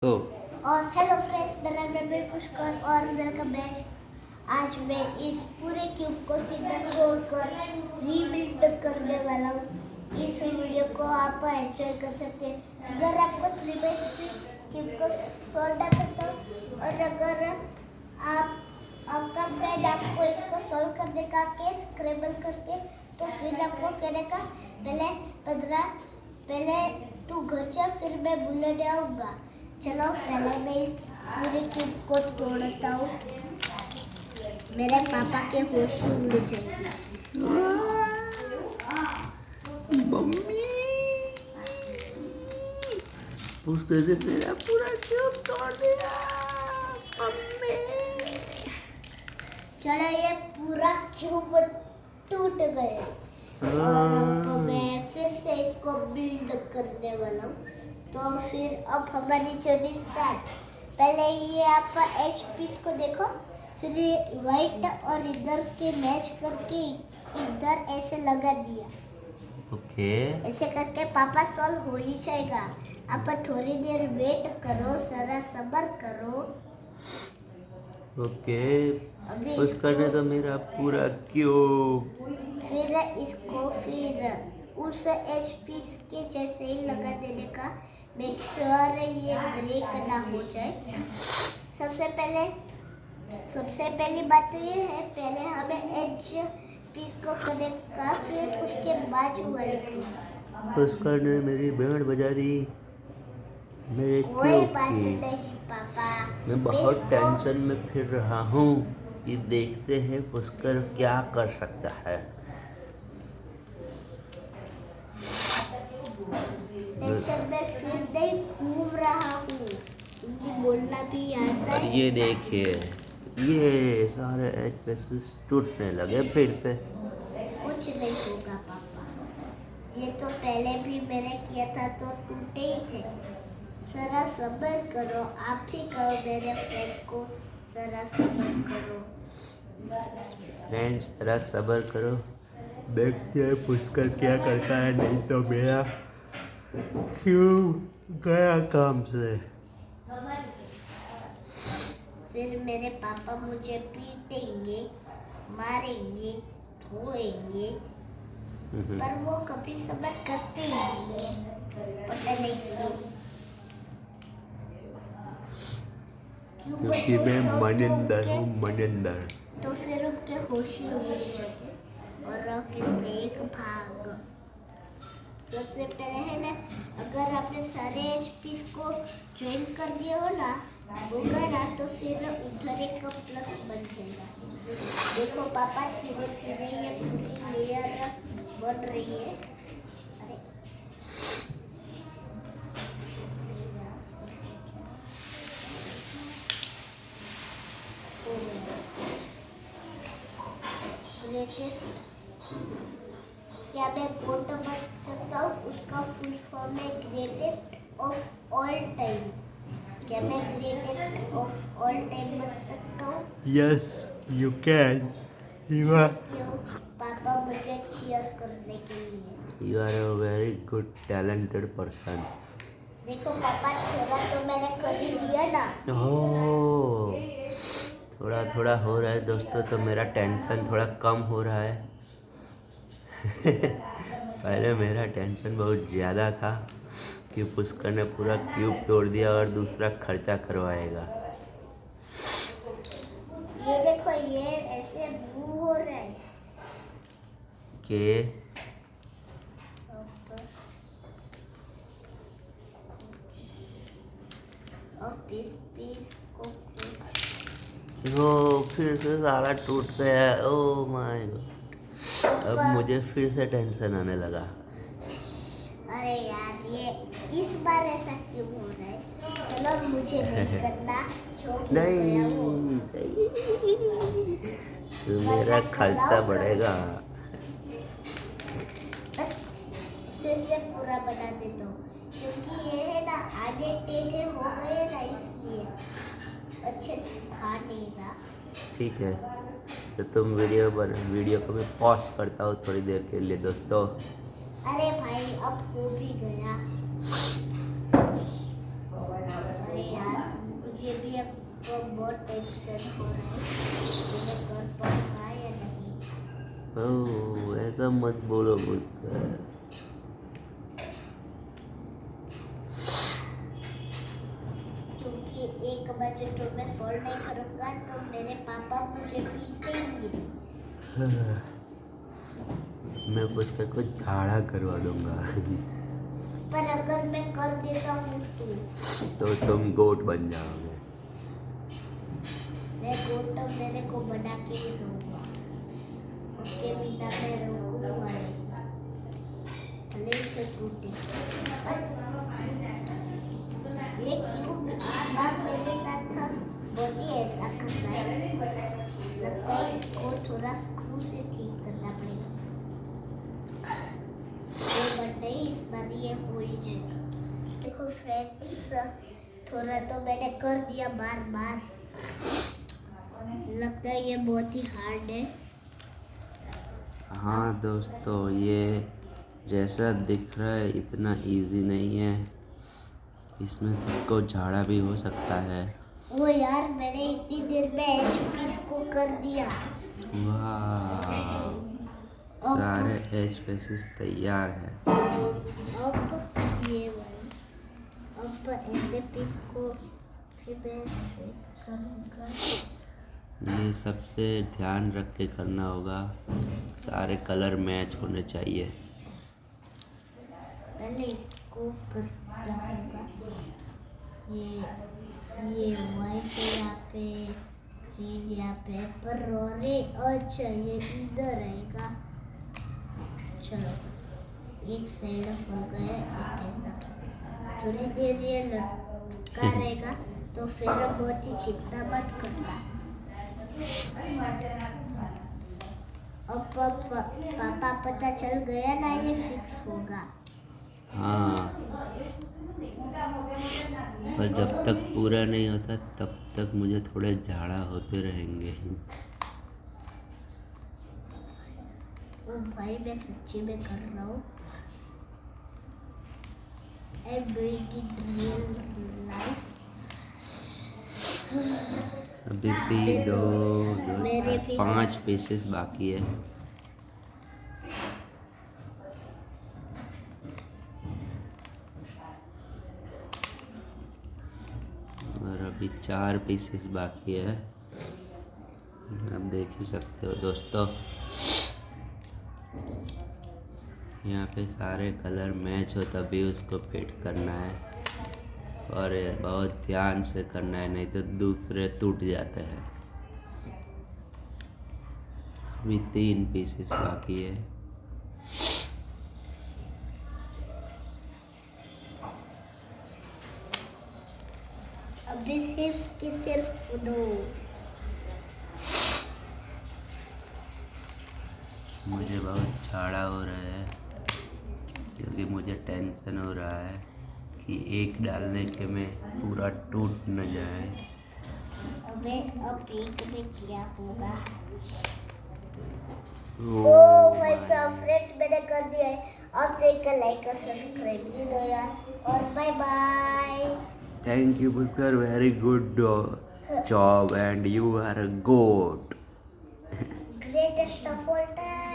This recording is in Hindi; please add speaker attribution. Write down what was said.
Speaker 1: तो
Speaker 2: और हेलो फ्रेंड्स, मेरा नाम है पुष्कर और वेलकम बैक। आज मैं इस पूरे क्यूब को सीधा तोड़कर रीबिल्ड करने वाला हूँ। इस वीडियो को आप एंजॉय कर सकते हैं। अगर आपको 3x3 क्यूब को सॉल्व करता हूँ और अगर आपका फ्रेंड आपको इसको सॉल्व करने का के स्क्रैबल करके, तो फिर आपको कहने का पहले तू घर जा, फिर मैं बुलेट आऊँगा। चलो पहले मैं इस पूरे क्यूब को तोड़ता हूँ। मेरे पापा के होश ही उड़ जाएंगे।
Speaker 1: मम्मी उसने मेरा पूरा क्यूब तोड़ दिया। मम्मी
Speaker 2: चलो ये पूरा क्यूब टूट गया और अब मैं फिर से इसको बिल्ड करने वाला हूँ। तो फिर अब हमारी जर्नी स्टार्ट। पहले ये आप एच पीस को देखो, फिर ये वाइट और इधर के मैच करके इधर ऐसे लगा दिया।
Speaker 1: ओके
Speaker 2: ऐसे करके पापा सॉल्व हो ही जाएगा। आप थोड़ी देर वेट करो, जरा सब्र करो।
Speaker 1: ओके
Speaker 2: अभी
Speaker 1: उसका ने तो मेरा पूरा क्यूब।
Speaker 2: फिर इसको उस एच पीस के जैसे ही लगा देने का, मेक श्योर ये ब्रेक ना हो जाए। सबसे पहली बात तो ये है, पहले हमें एच पीस को करने का, फिर उसके बाजू वाले पीस।
Speaker 1: उसका ने मेरी बैंड बजा दी मेरे
Speaker 2: कोई
Speaker 1: क्यूब
Speaker 2: बात
Speaker 1: की।
Speaker 2: नहीं पापा,
Speaker 1: मैं बहुत टेंशन में फिर रहा हूँ कि देखते हैं पुष्कर क्या कर सकता है।
Speaker 2: टेंशन में फिर नहीं घूम रहा हूँ। हिंदी बोलना भी आता
Speaker 1: और
Speaker 2: है।
Speaker 1: ये देखिए, ये सारे एच पीसेस टूटने लगे फिर से।
Speaker 2: कुछ नहीं होगा पापा, ये तो पहले भी मैंने किया था तो टूटे ही थे। जरा सब्र करो, आप ही कहो मेरे फ्रेंड्स को, जरा सब्र करो।
Speaker 1: फ्रेंड्स जरा सब्र करो, देखते हैं पुष्कर क्या करता है, नहीं तो मेरा क्यों गया काम से।
Speaker 2: फिर मेरे पापा मुझे पीटेंगे, मारेंगे, धोएंगे, पर वो कभी सब्र करते ही नहीं है, पता नहीं क्यों।
Speaker 1: क्योंकि मैं मनिंदर हूँ, मनिंदर।
Speaker 2: तो फिर उनके होश ही उड़ जाते और ऑफिस एक भाग। सबसे पहले है ना, अगर आपने सारे एचपी को ज्वाइन कर दिया होगा ना, तो फिर उधर एक प्लस बन जाएगा। देखो पापा, धीरे धीरे ये पूरी लेयर बन रही है। अरे क्या मैं कोट बन सकता हूँ? उसका फुल फॉर्म है ग्रेटेस्ट ऑफ ऑल टाइम। क्या मैं ग्रेटेस्ट ऑफ ऑल टाइम बन सकता हूँ?
Speaker 1: Yes you can.
Speaker 2: क्यों पापा मुझे चीयर करने के लिए।
Speaker 1: You are a very good talented person.
Speaker 2: देखो पापा, थोड़ा तो मैंने कर ही लिया ना।
Speaker 1: ओह, थोड़ा थोड़ा हो रहा है दोस्तों, तो मेरा टेंशन थोड़ा कम हो रहा है। पहले मेरा टेंशन बहुत ज़्यादा था कि पुष्कर ने पूरा क्यूब तोड़ दिया और दूसरा खर्चा करवाएगा।
Speaker 2: ये देखो, ये ऐसे मूव हो रहा है
Speaker 1: कि
Speaker 2: और पीस पीस को
Speaker 1: वो फिर से सारा टूट गया। ओह माय गॉड, अब मुझे फिर से टेंशन आने लगा।
Speaker 2: अरे यार, ये इस बार ऐसा क्यों हो रहा है? चलो मुझे नहीं करना, जो हो गया वो।
Speaker 1: नहीं, तो मेरा खर्चा बढ़ेगा।
Speaker 2: फिर से पूरा बना देता हूँ, क्योंकि ये है ना, आधे टेढ़े हो गए ना, इसलिए अच्छे से खा नहीं रहा।
Speaker 1: ठीक है, तो तुम वीडियो को मैं पॉज करता हूँ थोड़ी देर के लिए दोस्तों।
Speaker 2: अरे भाई, अब हो भी गया। अरे मुझे भी अब बहुत टेंशन हो रहा है, मैंने कर पाऊंगा या नहीं।
Speaker 1: ओह, ऐसा मत बोलो पुष्कर।
Speaker 2: क्योंकि एक बाजू तो मैं सॉल्व नहीं करूंगा तो मेरे पापा मुझे पीटेंगे।
Speaker 1: मैं पुष्कर को झाड़ा करवा दूंगा।
Speaker 2: पर अगर मैं कर देता हूँ
Speaker 1: तो तुम गोट बन जाओगे।
Speaker 2: मैं गोटो मेरे को बना के ही रहूंगा, उसके बिना मैं रुकूंगा नहीं, भले से टूटे। ये क्यों बाप मेरे साथ था, बहुत ही ऐसा करना है, लगता है इसको थोड़ा स्क्रू से ठीक करना पड़ेगा। ये बट नहीं, इस बार ये हो ही जाएगा। देखो फ्रेंड्स, थोड़ा तो मैंने कर दिया बार बार, लगता है ये बहुत ही हार्ड है।
Speaker 1: हाँ दोस्तों, ये जैसा दिख रहा है इतना इजी नहीं है, इसमें सबको झाड़ा भी हो सकता है।
Speaker 2: वो यार, मैंने इतनी देर में एचपीस को कर दिया।
Speaker 1: वाह, सारे एच पेसिस तैयार है।
Speaker 2: अब ये वाली, अब ऐसे पीस को फिर मैं करूँगा।
Speaker 1: ये सबसे ध्यान रख के करना होगा, सारे कलर मैच होने चाहिए।
Speaker 2: पहले इसको कर डालूंगा, ये वाइट है यहाँ पे, ग्रीन यहाँ पे, पर ऑरेंज, अच्छा ये इधर रहेगा। चलो एक साइड हो गया, एक ऐसा, थोड़ी देर ये लटका रहेगा तो फिर बहुत ही चिंता मत करना। अब पापा पता चल गया ना, ये फिक्स होगा।
Speaker 1: हाँ, पर जब तक पूरा नहीं होता तब तक मुझे थोड़े झाड़ा होते रहेंगे।
Speaker 2: ओ भाई, मैं सच्ची में कर रहा हूँ। I'm doing it real life.
Speaker 1: अभी भी दो
Speaker 2: मेरे भी
Speaker 1: 5 पीसेस बाकी है। और अभी 4 पीसेस बाकी है। आप देख ही सकते हो दोस्तों, यहाँ पे सारे कलर मैच हो तभी उसको फिट करना है, और ये बहुत ध्यान से करना है, नहीं तो दूसरे टूट जाते हैं। अभी 3 पीसेस बाकी है।
Speaker 2: अभी सिर्फ की सिर्फ दो।
Speaker 1: मुझे बहुत झाड़ा हो रहा है क्योंकि मुझे टेंशन हो रहा है कि एक डालने के में पूरा टूट न जाए।
Speaker 2: अब एक में क्या होगा?
Speaker 1: ओह
Speaker 2: तो भाई साहब फ्रेंड्स, मैंने कर दिया है। अब तो एक लाइक और सब्सक्राइब दे दो यार, और bye bye.
Speaker 1: Thank you Pushkar, very good job and you are a GOAT.
Speaker 2: Greatest of all time.